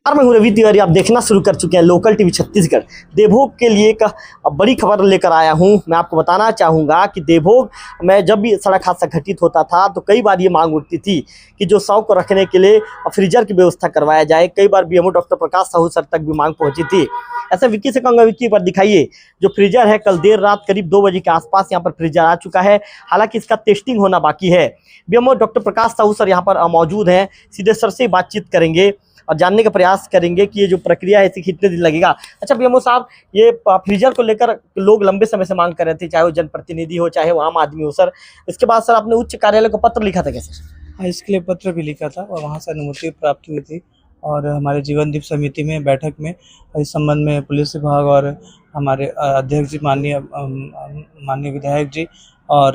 मैं हूं रवि तिवारी। आप देखना शुरू कर चुके हैं लोकल टीवी छत्तीसगढ़। देवभोग के लिए एक बड़ी खबर लेकर आया हूं। मैं आपको बताना चाहूँगा कि देवभोग में जब भी सड़क हादसा घटित होता था तो कई बार ये मांग उठती थी कि जो शव को रखने के लिए फ्रीजर की व्यवस्था करवाया जाए। कई बार BMO doctor Prakash Sahu sir तक भी मांग पहुंची थी। ऐसे विक्की से कहूँगा, विक्की पर दिखाइए जो फ्रीजर है। कल देर रात करीब 2 बजे के आसपास यहाँ पर फ्रीजर आ चुका है। हालांकि इसका टेस्टिंग होना बाकी है। BMO doctor Prakash Sahu sir यहाँ पर मौजूद हैं। सीधे सर से बातचीत करेंगे और जानने का प्रयास करेंगे कि ये जो प्रक्रिया है इसे कितने दिन लगेगा। अच्छा बीएमओ साहब, ये फ्रीजर को लेकर लोग लंबे समय से मांग कर रहे थे, चाहे वो जनप्रतिनिधि हो चाहे वो आम आदमी हो सर। इसके बाद सर आपने उच्च कार्यालय को पत्र लिखा था क्या सर? हाँ, इसके लिए पत्र भी लिखा था और वहाँ से अनुमति प्राप्त हुई थी और हमारे जीवन दीप समिति में बैठक में इस संबंध में पुलिस विभाग और हमारे अध्यक्ष जी माननीय विधायक जी और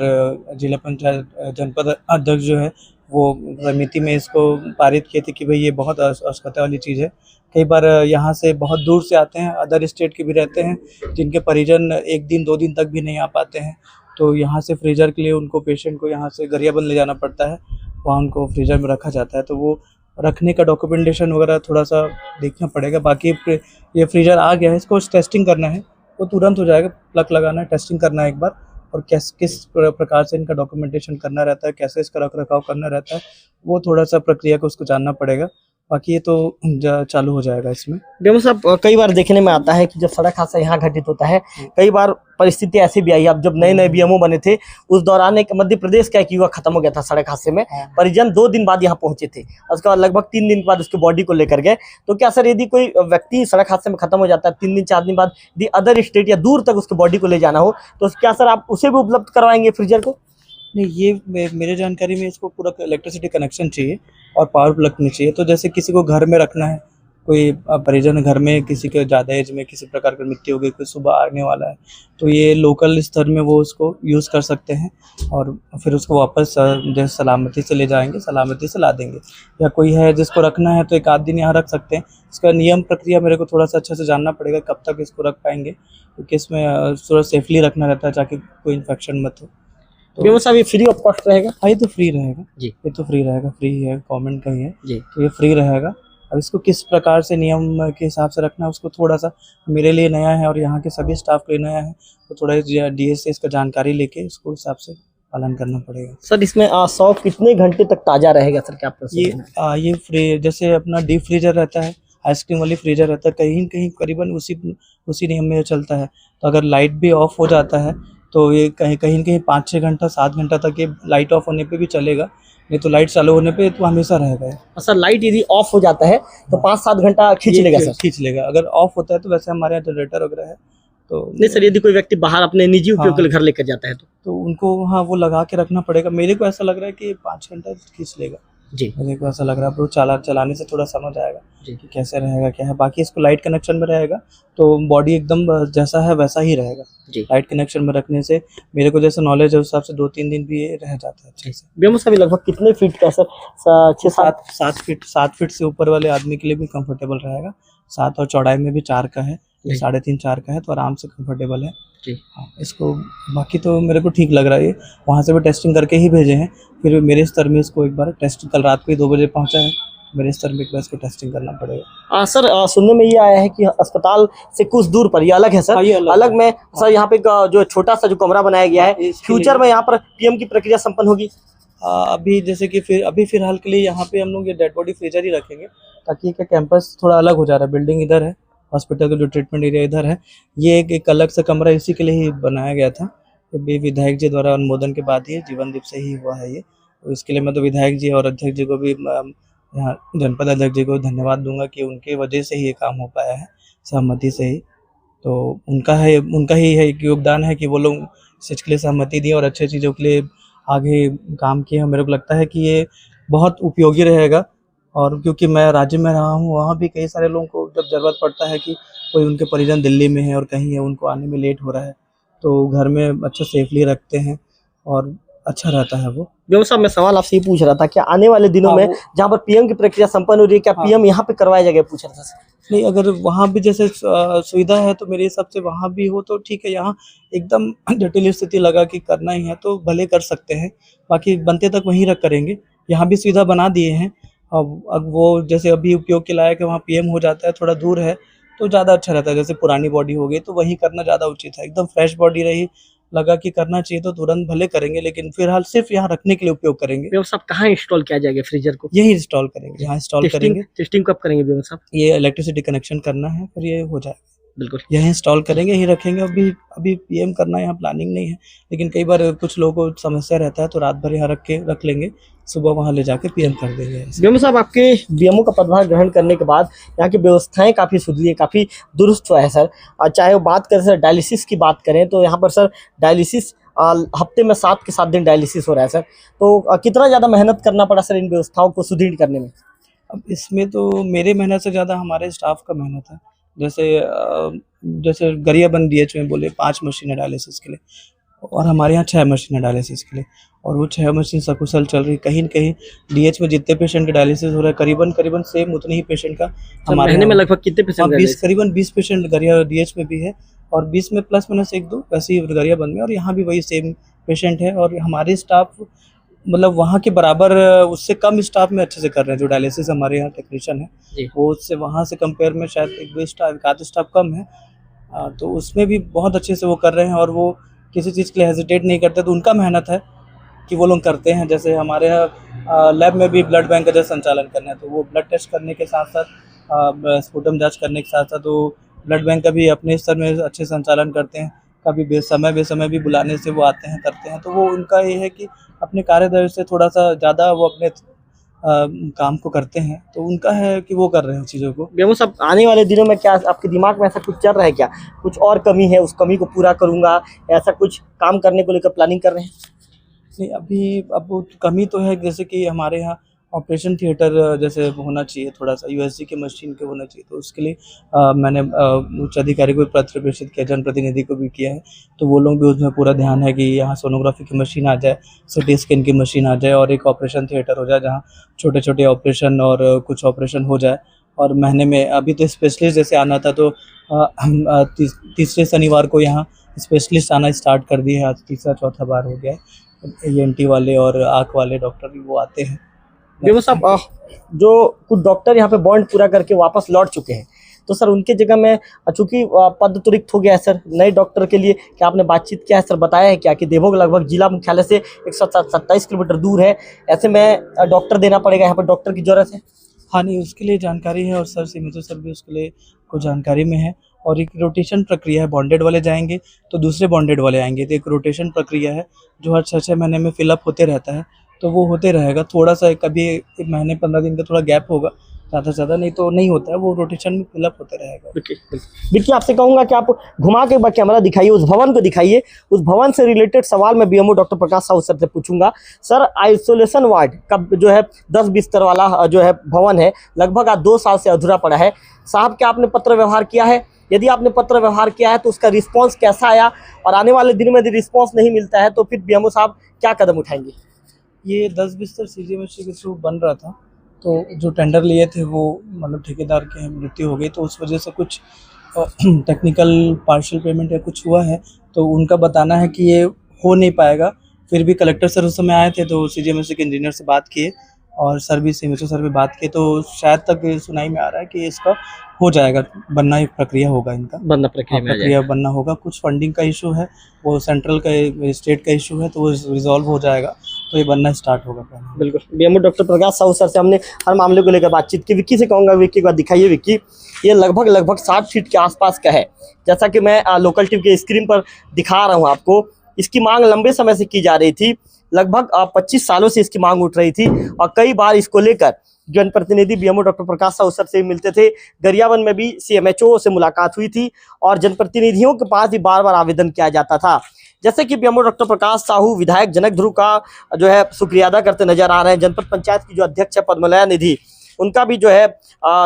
जिला पंचायत जनपद अध्यक्ष जो है वो समिति में इसको पारित किए थे कि भाई ये बहुत आवश्यकता वाली चीज़ है। कई बार यहाँ से बहुत दूर से आते हैं, अदर स्टेट के भी रहते हैं जिनके परिजन 1 दिन 2 दिन तक भी नहीं आ पाते हैं, तो यहाँ से फ्रीजर के लिए उनको पेशेंट को यहाँ से गरियाबंद ले जाना पड़ता है, वहाँ उनको फ्रीजर में रखा जाता है। तो वो रखने का डॉक्यूमेंटेशन वगैरह थोड़ा सा देखना पड़ेगा। बाकी ये फ्रीजर आ गया है, इसको टेस्टिंग करना है, वो तुरंत हो जाएगा। प्लग लगाना है, टेस्टिंग करना है एक बार, और किस प्रकार से इनका डॉक्यूमेंटेशन करना रहता है, कैसे इसका रख रखाव करना रहता है, वो थोड़ा सा प्रक्रिया को उसको जानना पड़ेगा। बाकी ये तो चालू हो जाएगा इसमें। बीएमओ साहब, कई बार देखने में आता है कि जब सड़क हादसा यहाँ घटित होता है, कई बार परिस्थिति ऐसी भी आई। अब जब नए बीएमओ बने थे उस दौरान एक मध्य प्रदेश का एक युवक खत्म हो गया था सड़क हादसे में। परिजन 2 दिन बाद यहाँ पहुंचे थे, उसके बाद लगभग 3 दिन बाद उसकी बॉडी को लेकर गए। तो क्या सर यदि कोई व्यक्ति सड़क हादसे में खत्म हो जाता है 3 दिन 4 दिन बाद, यदि अदर स्टेट या दूर तक उसकी बॉडी को ले जाना हो तो क्या सर आप उसे भी उपलब्ध करवाएंगे फ्रीजर को? नहीं, ये मेरे जानकारी में इसको पूरा इलेक्ट्रिसिटी कनेक्शन चाहिए और पावर प्लग में चाहिए। तो जैसे किसी को घर में रखना है, कोई परिजन घर में किसी के ज़्यादा एज में किसी प्रकार की मृत्यु हो गई, कोई सुबह आने वाला है, तो ये लोकल स्तर में वो उसको यूज़ कर सकते हैं और फिर उसको वापस जैसे सलामती से ले जाएंगे, सलामती से ला देंगे। या कोई है जिसको रखना है तो 1 आध दिन यहाँ रख सकते हैं। इसका नियम प्रक्रिया मेरे को थोड़ा सा अच्छे से जानना पड़ेगा, कब तक इसको रख पाएंगे, क्योंकि इसमें थोड़ा सेफली रखना रहता है ताकि कोई इन्फेक्शन मत हो। बीएमओ साहब, ये फ्री ऑफ कॉस्ट रहेगा? हाँ, ये तो फ्री रहेगा जी। ये तो फ्री रहेगा, फ्री है, गवर्नमेंट का ही है जी। तो ये फ्री रहेगा। अब इसको किस प्रकार से नियम के हिसाब से रखना है उसको थोड़ा सा मेरे लिए नया है और यहाँ के सभी स्टाफ के लिए नया है, तो थोड़ा डीएस से इसका जानकारी लेके इसको हिसाब से पालन करना पड़ेगा। सर इसमें 100 कितने घंटे तक ताज़ा रहेगा सर? क्या ये फ्री, जैसे अपना डीप फ्रीजर रहता है, आइसक्रीम वाली फ्रीजर रहता है, कहीं कहीं करीबन उसी नियम में चलता है। तो अगर लाइट भी ऑफ हो जाता है तो ये कहीं 5-6 घंटा 7 घंटा तक ये लाइट ऑफ होने पे भी चलेगा, नहीं तो लाइट चालू होने पे तो हमेशा रहेगा। सर लाइट यदि ऑफ हो जाता है तो 5-7 घंटा खींच लेगा सर? खींच लेगा। अगर ऑफ होता है तो वैसे हमारे यहाँ जनरेटर वगैरह है तो नहीं सर, यदि कोई व्यक्ति बाहर अपने निजी उपयोग के लिए घर लेकर जाता है तो उनको हाँ वो लगा के रखना पड़ेगा। मेरे को ऐसा लग रहा है कि 5 घंटा खींच लेगा जी। मेरे को ऐसा लग रहा है, वो चलाने से थोड़ा समझ आएगा जी कि कैसे रहेगा क्या है। बाकी इसको लाइट कनेक्शन में रहेगा तो बॉडी एकदम जैसा है वैसा ही रहेगा जी। लाइट कनेक्शन में रखने से मेरे को जैसे नॉलेज है उस हिसाब से 2-3 दिन भी ये रह जाता है अच्छे से। बीएमओ साहब, लगभग कितने फीट का सर? 7 फीट से ऊपर वाले आदमी के लिए भी कंफर्टेबल रहेगा। 7 और चौड़ाई में भी 4 का है, 3.5-4 का है, तो आराम से कंफर्टेबल है जी। हाँ, इसको बाकी तो मेरे को ठीक लग रहा है। वहाँ से भी टेस्टिंग करके ही भेजे हैं, फिर मेरे स्तर में इसको एक बार टेस्ट कल रात को ही 2 बजे पहुँचा है, मेरे स्तर में एक बार इसको टेस्टिंग करना पड़ेगा। सर सुनने में ये आया है कि अस्पताल से कुछ दूर पर, ये अलग है सर? हाँ, ये अलग में सर यहाँ पे जो छोटा सा जो कमरा बनाया गया है, फ्यूचर में यहाँ पर पीएम की प्रक्रिया संपन्न होगी? अभी जैसे कि अभी फिलहाल के लिए यहाँ पे हम लोग ये डेड बॉडी फ्रीजर ही रखेंगे ताकि का कैंपस थोड़ा अलग हो जा रहा है। बिल्डिंग इधर है, हॉस्पिटल का जो ट्रीटमेंट एरिया इधर है, ये एक अलग सा कमरा इसी के लिए ही बनाया गया था। अभी विधायक जी द्वारा अनुमोदन के बाद ही जीवन दीप से ही हुआ है ये, तो इसके लिए मैं तो विधायक जी और अध्यक्ष जी को भी, यहाँ जनपद अध्यक्ष जी को धन्यवाद दूंगा कि उनके वजह से ही ये काम हो पाया है, सहमति से ही। तो उनका ही है योगदान है कि वो लोग इस चीज़ के लिए सहमति दी और अच्छी चीज़ों के लिए आगे काम किए। मेरे को लगता है कि ये बहुत उपयोगी रहेगा और क्योंकि मैं राज्य में रहा हूँ, वहाँ भी कई सारे लोगों को जब ज़रूरत पड़ता है कि कोई उनके परिजन दिल्ली में है और कहीं है, उनको आने में लेट हो रहा है, तो घर में अच्छा सेफली रखते हैं और अच्छा रहता है वो। बीएमओ साहब, मैं सवाल आपसे ये पूछ रहा था कि आने वाले दिनों में जहाँ पर पीएम की प्रक्रिया संपन्न हो रही है, क्या पीएम यहाँ पे करवाया जाएगा? पूछ रहा था। नहीं, अगर वहाँ भी जैसे सुविधा है तो मेरे हिसाब से वहाँ भी हो तो ठीक है। यहाँ एकदम जटिल स्थिति लगा कि करना ही है तो भले कर सकते हैं, बाकी बनते तक वहीं करेंगे। यहाँ भी सुविधा बना दिए हैं अब वो जैसे अभी उपयोग के लायक है, वहाँ पीएम हो जाता है, थोड़ा दूर है तो ज़्यादा अच्छा रहता है। जैसे पुरानी बॉडी हो गई तो वहीं करना ज़्यादा उचित है। एकदम फ्रेश बॉडी रही, लगा कि करना चाहिए तो तुरंत भले करेंगे, लेकिन फिलहाल सिर्फ यहाँ रखने के लिए उपयोग करेंगे। बीएमओ साहब कहाँ इंस्टॉल किया जाएगा फ्रीजर को? यही इंस्टॉल करेंगे, यहाँ इंस्टॉल टेस्टिंग करेंगे। टेस्टिंग कब करेंगे बीएमओ साहब? ये इलेक्ट्रिसिटी कनेक्शन करना है, फिर ये हो जाएगा। बिल्कुल। यही इंस्टॉल करेंगे, यही रखेंगे। अभी पीएम करना यहाँ प्लानिंग नहीं है, लेकिन कई बार कुछ लोगों को समस्या रहता है तो रात भर यहाँ रख लेंगे, सुबह वहाँ ले जाके पीएम कर देंगे। बीएमओ साहब आपके बीएमओ का पदभार ग्रहण करने के बाद यहाँ की व्यवस्थाएं काफ़ी सुधरी है, काफ़ी दुरुस्त हुआ है सर। चाहे वो बात करें सर डायलिसिस की बात करें तो यहाँ पर सर डायलिसिस हफ्ते में 7 के 7 दिन डायलिसिस हो रहा है सर। तो कितना ज़्यादा मेहनत करना पड़ा सर इन व्यवस्थाओं को सुदृढ़ करने में? अब इसमें तो मेरे मेहनत से ज़्यादा हमारे स्टाफ का मेहनत है। जैसे गरियाबंद डीएच में बोले 5 मशीन है डायलिसिस के लिए, और हमारे यहाँ 6 मशीन है डायलिसिस के लिए, और वो 6 मशीन सकुशल चल रही। कहीं न कहीं डीएच में जितने पेशेंट का डायलिसिस हो रहा है करीबन सेम उतने ही पेशेंट का हमारे महीने में लगभग कितने पेशेंट? 20 करीबन 20 पेशेंट गरिया डीएच में भी है, और 20 में प्लस माइनस 1-2 वैसे ही गरियाबंद में, और यहाँ भी वही सेम पेशेंट है। और हमारे स्टाफ मतलब वहाँ के बराबर उससे कम स्टाफ में अच्छे से कर रहे हैं। जो डायलिसिस हमारे यहाँ टेक्नीशियन है वो उससे वहाँ से कंपेयर में शायद एक आध स्टाफ कम है, तो उसमें भी बहुत अच्छे से वो कर रहे हैं, और वो किसी चीज़ के लिए हेजिटेट नहीं करते। तो उनका मेहनत है कि वो लोग करते हैं। जैसे हमारे यहाँ लैब में भी ब्लड बैंक का जैसे संचालन करना है, तो वो ब्लड टेस्ट करने के साथ साथ स्पुटम जांच करने के साथ साथ वो ब्लड बैंक का भी अपने स्तर में अच्छे संचालन करते हैं। कभी बेसमय भी बुलाने से वो आते हैं, करते हैं। तो वो उनका ये है कि अपने कार्यदल से थोड़ा-सा ज़्यादा वो अपने काम को करते हैं, तो उनका है कि वो कर रहे हैं चीज़ों को। बीएमओ साहब आने वाले दिनों में क्या आपके दिमाग में ऐसा कुछ चल रहा है क्या? कुछ और कमी है, उस कमी को पूरा करूँगा, ऐसा कुछ काम करने को लेकर प्लानिंग कर रहे हैं? नहीं, अभी अब वो कमी तो है, जैसे कि हमारे यहाँ ऑपरेशन थिएटर जैसे होना चाहिए, थोड़ा-सा यूएसजी के मशीन के होना चाहिए, तो उसके लिए मैंने उच्च अधिकारी को पत्र प्रेषित किया, जनप्रतिनिधि को भी किया है। तो वो लोग भी उसमें पूरा ध्यान है कि यहाँ सोनोग्राफी की मशीन आ जाए, सिटी स्कैन की मशीन आ जाए, और एक ऑपरेशन थिएटर हो जाए जहाँ छोटे-छोटे ऑपरेशन और कुछ ऑपरेशन हो जाए। और महीने में अभी तो स्पेशलिस्ट जैसे आना था, तो हम तीसरे शनिवार को यहाँ स्पेशलिस्ट आना स्टार्ट कर दिए हैं। आज तीसरा चौथा बार हो गया है। ईएनटी वाले और आँख वाले डॉक्टर भी वो आते हैं। बीएमओ साहब जो कुछ डॉक्टर यहाँ पे बॉन्ड पूरा करके वापस लौट चुके हैं, तो सर उनके जगह में चूंकि पद तो रिक्त हो गया है सर, नए डॉक्टर के लिए क्या आपने बातचीत किया है सर? बताया है क्या कि देवोग लगभग जिला मुख्यालय से 127 किलोमीटर दूर है, ऐसे में डॉक्टर देना पड़ेगा, यहाँ पर डॉक्टर की जरूरत है? हाँ, नहीं, उसके लिए जानकारी है, और सर सीमितो सर भी उसके लिए कुछ जानकारी में है। और एक रोटेशन प्रक्रिया है, बॉन्डेड वाले जाएंगे तो दूसरे बॉन्डेड वाले आएंगे, तो एक रोटेशन प्रक्रिया है जो हर 6-6 महीने में फिलअप होते रहता है। तो वो होते रहेगा, थोड़ा-सा कभी 1 महीने 15 दिन का थोड़ा गैप होगा, ज़्यादा से ज़्यादा नहीं तो नहीं होता है, वो रोटेशन में फिलअप होते रहेगा। देखिए आपसे कहूंगा कि आप घुमा के एक बार कैमरा दिखाइए, उस भवन को दिखाइए। उस भवन से रिलेटेड सवाल मैं BMO doctor Prakash Sahu sir से पूछूंगा। सर आइसोलेशन वार्ड का जो है 10 बिस्तर वाला जो है भवन है, लगभग आज 2 साल से अधूरा पड़ा है। साहब क्या आपने पत्र व्यवहार किया है? यदि आपने पत्र व्यवहार किया है तो उसका रिस्पॉन्स कैसा आया, और आने वाले दिनों में यदि रिस्पॉन्स नहीं मिलता है तो फिर बीएमओ साहब क्या कदम उठाएंगे? ये 10 बिस्तर सीजीएमएससी के थ्रू बन रहा था, तो जो टेंडर लिए थे वो मतलब ठेकेदार की मृत्यु हो गई, तो उस वजह से कुछ टेक्निकल पार्शियल पेमेंट या कुछ हुआ है, तो उनका बताना है कि ये हो नहीं पाएगा। फिर भी कलेक्टर सर उस समय आए थे, तो सीजीएमएससी के इंजीनियर से बात किए, और सर भी सीएमएसओ सर भी बात किए, तो शायद तक सुनाई में आ रहा है कि इसका हो जाएगा, बनना एक प्रक्रिया होगा इनका। बनना प्रक्रिया बनना होगा। कुछ फंडिंग का इशू है, वो सेंट्रल का स्टेट का इशू है, तो वो रिजॉल्व हो जाएगा, तो ये बनना स्टार्ट होगा। बिल्कुल। BMO doctor Prakash Sahu sir से हमने हर मामले को लेकर बातचीत की। विक्की से कहूँगा, विक्की को दिखाइए। विक्की, ये लगभग 60 फीट के आसपास का है, जैसा कि मैं लोकल टीवी के स्क्रीन पर दिखा रहा हूँ आपको। इसकी मांग लंबे समय से की जा रही थी, लगभग 25 सालों से इसकी मांग उठ रही थी, और कई बार इसको लेकर जनप्रतिनिधि BMO doctor Prakash Sahu sir से मिलते थे। गरियाबंद में भी सीएमएचओ से मुलाकात हुई थी, और जनप्रतिनिधियों के पास भी बार बार आवेदन किया जाता था। जैसे कि बीएमओ डॉक्टर प्रकाश साहू विधायक जनक ध्रुव का जो है शुक्रिया अदा करते नजर आ रहे हैं। जनपद पंचायत की जो अध्यक्ष है पद्मलया निधि, उनका भी जो है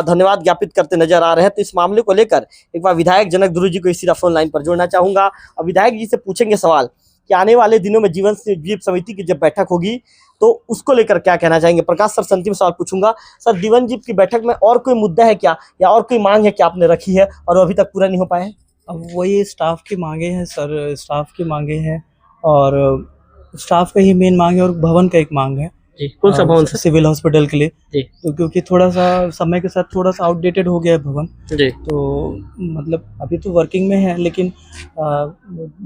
धन्यवाद ज्ञापित करते नजर आ रहे हैं। तो इस मामले को लेकर एक बार विधायक जनक ध्रुव जी को इसी फोन लाइन पर जोड़ना चाहूंगा, और विधायक जी से पूछेंगे सवाल कि आने वाले दिनों में जीवन समिति की जब बैठक होगी तो उसको लेकर क्या कहना चाहेंगे। प्रकाश सर से अंतिम सवाल पूछूंगा। सर, जीवन जीप की बैठक में और कोई मुद्दा है क्या, या और कोई मांग है क्या आपने रखी है और वो अभी तक पूरा नहीं हो पाया है? अब वही स्टाफ की मांगे हैं सर, स्टाफ की मांगे हैं, और स्टाफ का ही मेन मांग है, और भवन का एक मांग है। जी, कौन सा भवन सर? सिविल हॉस्पिटल के लिए। जी तो क्योंकि थोड़ा सा समय के साथ थोड़ा सा आउटडेटेड हो गया है भवन, जी तो मतलब अभी तो वर्किंग में है, लेकिन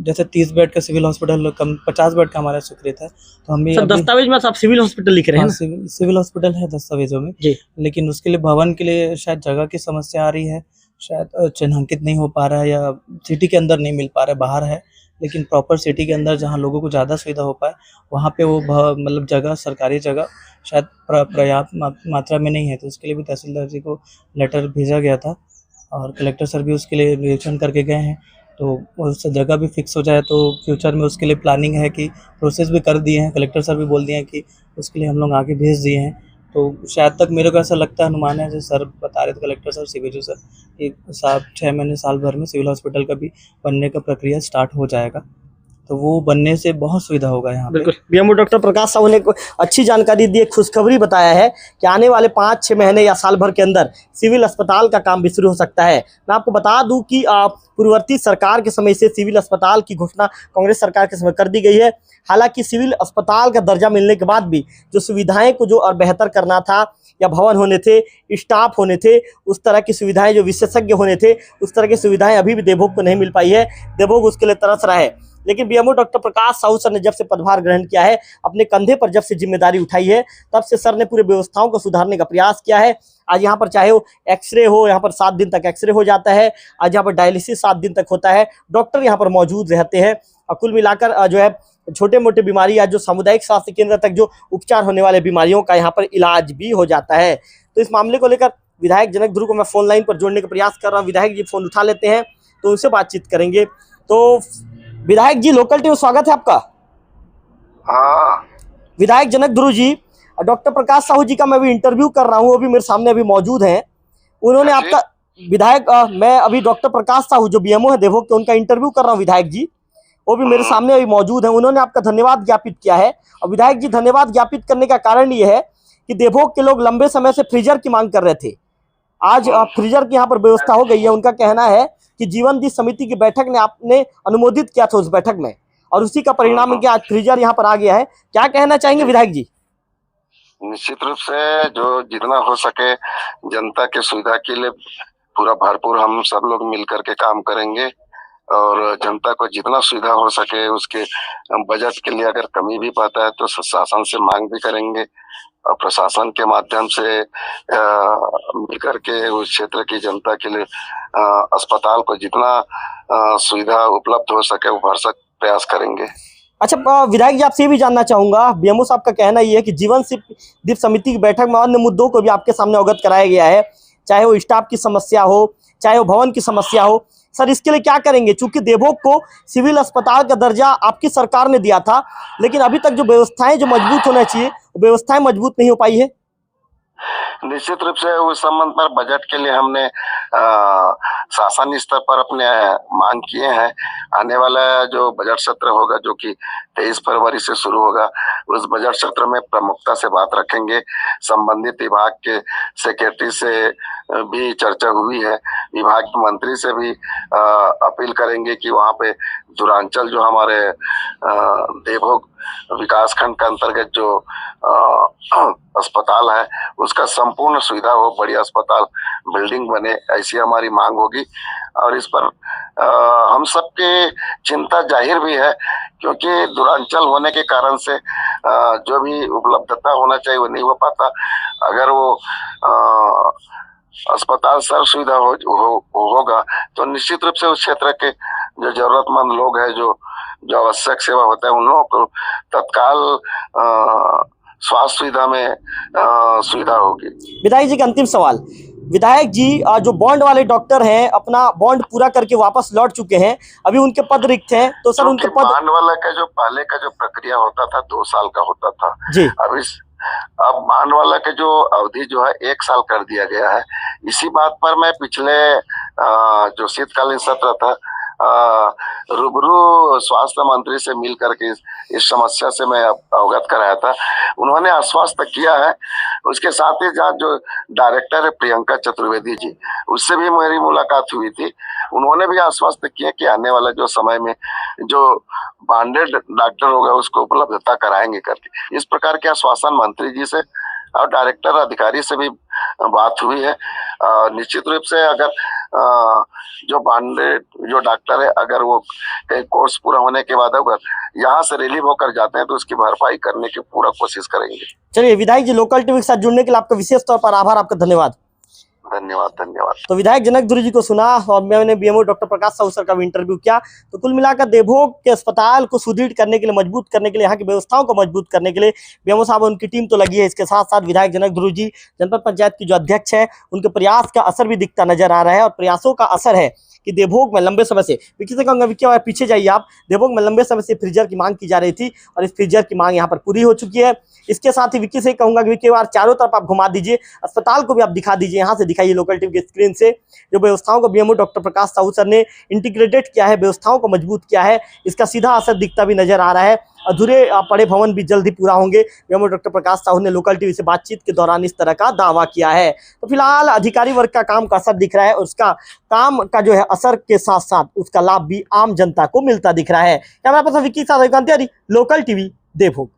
जैसे 30 बेड का सिविल हॉस्पिटल कम 50 बेड का हमारा स्वीकृत है, तो हम भी सर अभी दस्तावेज में आप सिविल हॉस्पिटल लिख रहे हैं हाँ, ना? सिविल हॉस्पिटल है दस्तावेजों में, जी लेकिन उसके लिए भवन के लिए शायद जगह की समस्या आ रही है, शायद चिन्हांकित नहीं हो पा रहा है या सिटी के अंदर नहीं मिल पा रहा है, बाहर है, लेकिन प्रॉपर सिटी के अंदर जहाँ लोगों को ज़्यादा सुविधा हो पाए वहाँ पे वो मतलब जगह, सरकारी जगह शायद पर्याप्त मात्रा में नहीं है, तो उसके लिए भी तहसीलदार जी को लेटर भेजा गया था और कलेक्टर सर भी उसके लिए निरीक्षण करके गए हैं। तो उस जगह भी फिक्स हो जाए तो फ्यूचर में उसके लिए प्लानिंग है कि प्रोसेस भी कर दिए हैं, कलेक्टर सर भी बोल दिए हैं कि उसके लिए हम लोग आगे भेज दिए हैं। तो शायद तक मेरे को ऐसा लगता है, अनुमान है, जैसे सर बता रहे थे कलेक्टर सर, सीबीजू सर, कि 6 महीने साल भर में सिविल हॉस्पिटल का भी बनने का प्रक्रिया स्टार्ट हो जाएगा, तो वो बनने से बहुत सुविधा होगा यहाँ पे। बिल्कुल, बीएमओ डॉक्टर प्रकाश साहू ने अच्छी जानकारी दी, एक खुशखबरी बताया है कि आने वाले 5-6 महीने या साल भर के अंदर सिविल अस्पताल का काम भी शुरू हो सकता है। मैं आपको बता दूं कि पूर्ववर्ती सरकार के समय से सिविल अस्पताल की घोषणा कांग्रेस सरकार के समय कर दी गई है। हालांकि सिविल अस्पताल का दर्जा मिलने के बाद भी जो सुविधाएं को जो और बेहतर करना था, या भवन होने थे, स्टाफ होने थे, उस तरह की सुविधाएं, जो विशेषज्ञ होने थे, उस तरह की सुविधाएं अभी भी देवभोग को नहीं मिल पाई है। देवभोग उसके लिए तरस रहा है। लेकिन BMO doctor Prakash Sahu sir ने जब से पदभार ग्रहण किया है, अपने कंधे पर जब से जिम्मेदारी उठाई है, तब से सर ने पूरे व्यवस्थाओं को सुधारने का प्रयास किया है। आज यहाँ पर चाहे वो एक्सरे हो, यहाँ पर 7 दिन तक एक्सरे हो जाता है। आज यहाँ पर डायलिसिस 7 दिन तक होता है। डॉक्टर यहाँ पर मौजूद रहते हैं और कुल मिलाकर जो है छोटे मोटे बीमारी या जो सामुदायिक स्वास्थ्य केंद्र तक जो उपचार होने वाले बीमारियों का यहाँ पर इलाज भी हो जाता है। तो इस मामले को लेकर विधायक जनक ध्रुव को मैं फोन लाइन पर जोड़ने का प्रयास कर रहा हूँ। विधायक जी फोन उठा लेते हैं तो उनसे बातचीत करेंगे। तो विधायक जी, लोकल टीवी में स्वागत है आपका। हाँ विधायक जनक ध्रुव जी, डॉक्टर प्रकाश साहू जी का मैं अभी इंटरव्यू कर रहा हूँ, वो भी मेरे सामने अभी मौजूद हैं। उन्होंने आपका विधायक मैं अभी डॉक्टर प्रकाश साहू जो बीएमओ है देवभोग के, उनका इंटरव्यू कर रहा हूँ विधायक जी, वो भी मेरे सामने अभी मौजूद है। उन्होंने आपका धन्यवाद ज्ञापित किया है। और विधायक जी, धन्यवाद ज्ञापित करने का कारण ये है कि देवभोग के लोग लंबे समय से फ्रीजर की मांग कर रहे थे। आज फ्रीजर की यहाँ पर व्यवस्था हो गई है। उनका कहना है कि जीवन दी समिति की बैठक ने आपने अनुमोदित किया था उस बैठक में, और उसी का परिणाम है कि आज फ्रीजर यहाँ पर आ गया है। क्या कहना चाहेंगे विधायक जी? निश्चित रूप से जो जितना हो सके जनता के सुविधा के लिए पूरा भरपूर हम सब लोग मिल करके काम करेंगे, और जनता को जितना सुविधा हो सके उसके बजट के लिए अगर कमी भी पाता है तो शासन से मांग भी करेंगे, और प्रशासन के माध्यम से मिल करके उस क्षेत्र की जनता के लिए अस्पताल को जितना सुविधा उपलब्ध हो सके वो भरसक प्रयास करेंगे। अच्छा विधायक जी, आपसे ये भी जानना चाहूंगा, बीएमओ साहब का कहना ये है कि जीवन दीप समिति की बैठक में अन्य मुद्दों को भी आपके सामने अवगत कराया गया है, चाहे वो स्टाफ की समस्या हो, चाहे वो भवन की समस्या हो। सर, इसके लिए क्या करेंगे? चूंकि देवभोग को सिविल अस्पताल का दर्जा आपकी सरकार ने दिया था, लेकिन अभी तक जो व्यवस्थाएं जो मजबूत होना चाहिए वो व्यवस्थाएं मजबूत नहीं हो पाई है। निश्चित रूप से उस संबंध पर बजट के लिए हमने शासन स्तर पर अपने मांग किए हैं। आने वाला जो बजट सत्र होगा, जो कि 23 फरवरी से शुरू होगा, उस बजट सत्र में प्रमुखता से बात रखेंगे। संबंधित विभाग के सेक्रेटरी से भी चर्चा हुई है, विभाग के मंत्री से भी अपील करेंगे कि वहाँ पे दूरांचल जो हमारे देवभोग विकासखंड के अंतर्गत जो अस्पताल है उसका संपूर्ण सुविधा हो, बड़ी अस्पताल बिल्डिंग बने, ऐसी हमारी मांग होगी। और इस पर हम सबके चिंता जाहिर भी है, क्योंकि दूरांचल होने के कारण से जो भी उपलब्धता होना चाहिए वो नहीं हो पाता। अगर वो अस्पताल सर्व सुविधा होगा तो निश्चित रूप से उस क्षेत्र के जो जरूरतमंद लोग हैं, जो आवश्यक सेवा होता है, उन लोगों को तत्काल स्वास्थ्य सुविधा में सुविधा होगी। विधायक जी का अंतिम सवाल, विधायक जी जो बॉन्ड वाले डॉक्टर हैं अपना बॉन्ड पूरा करके वापस लौट चुके हैं, अभी उनके पद रिक्त हैं, तो सर उनके पद, बॉन्ड वाला का जो पहले का जो प्रक्रिया होता था 2 साल का होता था जी, अब बॉन्ड वाला का जो अवधि जो है 1 साल कर दिया गया है। इसी बात पर मैं पिछले जो शीतकालीन सत्र था रूबरू स्वास्थ्य मंत्री से मिल करके इस समस्या से मैं अवगत कराया था। उन्होंने आश्वस्त किया है। उसके साथ ही जहाँ जो डायरेक्टर है प्रियंका चतुर्वेदी जी, उससे भी मेरी मुलाकात हुई थी। उन्होंने भी आश्वस्त किया कि आने वाला जो समय में जो बांडेड डॉक्टर होगा उसको उपलब्धता कराएंगे करके। इस प्रकार के आश्वासन मंत्री जी से और डायरेक्टर अधिकारी से भी बात हुई है। निश्चित रूप से अगर जो बांडेड जो डॉक्टर है अगर वो कोर्स पूरा होने के बाद अगर यहाँ से रिलीव होकर जाते हैं तो उसकी भरपाई करने की पूरा कोशिश करेंगे। चलिए विधायक जी, लोकल टीवी के साथ जुड़ने के लिए आपका विशेष तौर पर आभार, आपका धन्यवाद। धन्यवाद। तो विधायक जनक दुरी जी को सुना और मैंने BMO doctor Prakash Sahu sir का भी इंटरव्यू किया। तो कुल मिलाकर देवभोग के अस्पताल को सुदृढ़ करने के लिए, मजबूत करने के लिए, यहाँ की व्यवस्थाओं को मजबूत करने के लिए बीएमओ साहब और उनकी टीम तो लगी है। इसके साथ साथ विधायक जनक दुरी जी जनपद पंचायत की जो अध्यक्ष है, उनके प्रयास का असर भी दिखता नजर आ रहा है। और प्रयासों का असर है कि देवभोग में लंबे समय से, विकी से कहूँगा विकी और पीछे जाइए आप, देवभोग में लंबे समय से फ्रीजर की मांग की जा रही थी और इस फ्रीजर की मांग यहाँ पर पूरी हो चुकी है। इसके साथ ही विकी से कहूँगा कि विकी बार चारों तरफ आप घुमा दीजिए, अस्पताल को भी आप दिखा दीजिए, यहाँ से दिखाइए लोकल टीवी के स्क्रीन से। जो व्यवस्थाओं को BMO doctor Prakash Sahu sir ने इंटीग्रेटेड किया है, व्यवस्थाओं को मजबूत किया है, इसका सीधा असर दिखता भी नजर आ रहा है। अधूरे पड़े भवन भी जल्द ही पूरा होंगे। बीएमओ डॉक्टर प्रकाश साहू ने लोकल टीवी से बातचीत के दौरान इस तरह का दावा किया है। तो फिलहाल अधिकारी वर्ग का काम का असर दिख रहा है और उसका काम का जो है असर के साथ साथ उसका लाभ भी आम जनता को मिलता दिख रहा है। कैमरा पर्सन विक्की के साथ लोकल टीवी देवभोग।